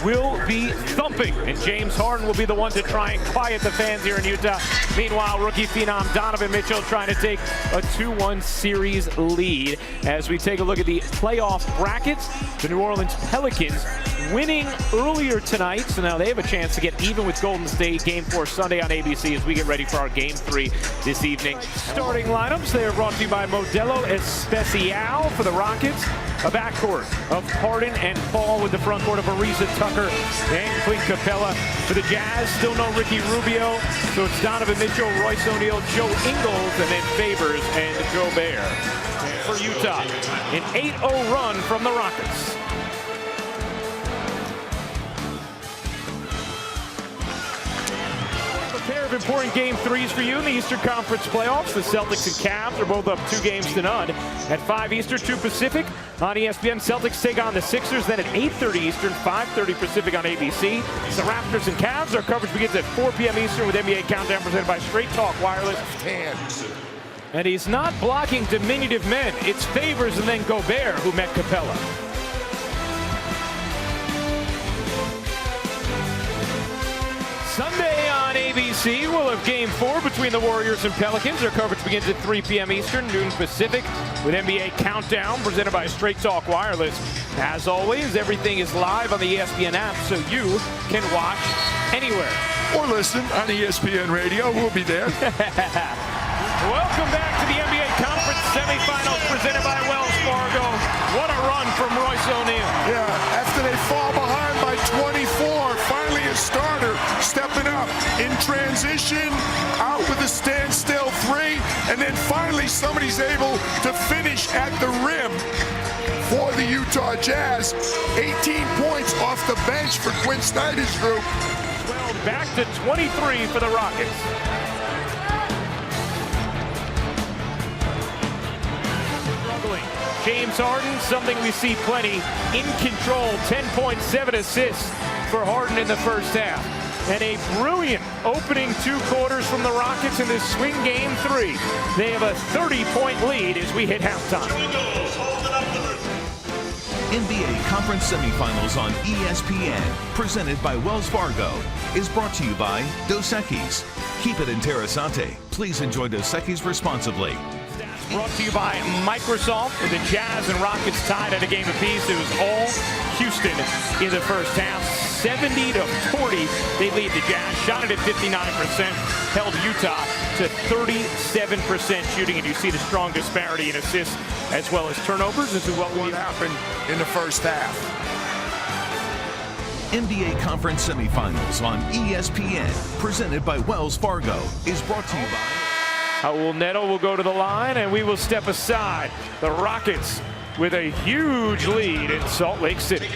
will be thumping, and James Harden will be the one to try and quiet the fans here in Utah. Meanwhile, rookie phenom Donovan Mitchell trying to take a 2-1 series lead. As we take a look at the playoff brackets, the New Orleans Pelicans winning earlier tonight, so now they have a chance to get even with Golden State. Game 4 Sunday on ABC as we get ready for our Game 3 this evening. Starting lineups, they are brought to you by Modelo Especial for the Rockets. A backcourt of Harden and Paul with the front court of Ariza Tucker and Clint Capella. For the Jazz, still no Ricky Rubio, so it's Donovan Mitchell, Royce O'Neal, Joe Ingles, and then Favors and Gobert. For Utah, an 8-0 run from the Rockets. Pair of important Game 3s for you in the Eastern Conference playoffs. The Celtics and Cavs are both up 2-0 at 5 Eastern, 2 Pacific on ESPN. Celtics take on the Sixers, then at 8:30 Eastern, 5:30 Pacific on ABC. The Raptors and Cavs, our coverage begins at 4 p.m. Eastern with NBA Countdown presented by Straight Talk Wireless. And he's not blocking diminutive men. It's Favors and then Gobert who met Capella. Sunday on ABC, we'll have Game 4 between the Warriors and Pelicans. Our coverage begins at 3 p.m. Eastern, noon Pacific, with NBA Countdown presented by Straight Talk Wireless. As always, everything is live on the ESPN app, so you can watch anywhere. Or listen on ESPN Radio. We'll be there. Welcome back to the NBA Conference semifinals presented by Wells Fargo. What a run from Royce O'Neal. Yeah, after they fall behind by 24, finally a starter stepping up in transition, out with a standstill 3, and then finally somebody's able to finish at the rim for the Utah Jazz. 18 points off the bench for Quinn Snyder's group. 12 back to 23 for the Rockets. James Harden, something we see plenty, in control, 10.7 assists for Harden in the first half. And a brilliant opening 2 quarters from the Rockets in this swing Game 3. They have a 30-point lead as we hit halftime. NBA Conference Semifinals on ESPN, presented by Wells Fargo, is brought to you by Dos Equis. Keep it in Terrasante. Please enjoy Dos Equis responsibly. Brought to you by Microsoft, with the Jazz and Rockets tied at a game apiece. It was all Houston in the first half. 70-40, they lead the Jazz. Shot it at 59%, held Utah to 37% shooting, and you see the strong disparity in assists as well as turnovers. This is what happened in the first half. NBA Conference Semifinals on ESPN, presented by Wells Fargo, is brought to you by... HOU Neto will go to the line, and we will step aside. The Rockets with a huge lead in Salt Lake City.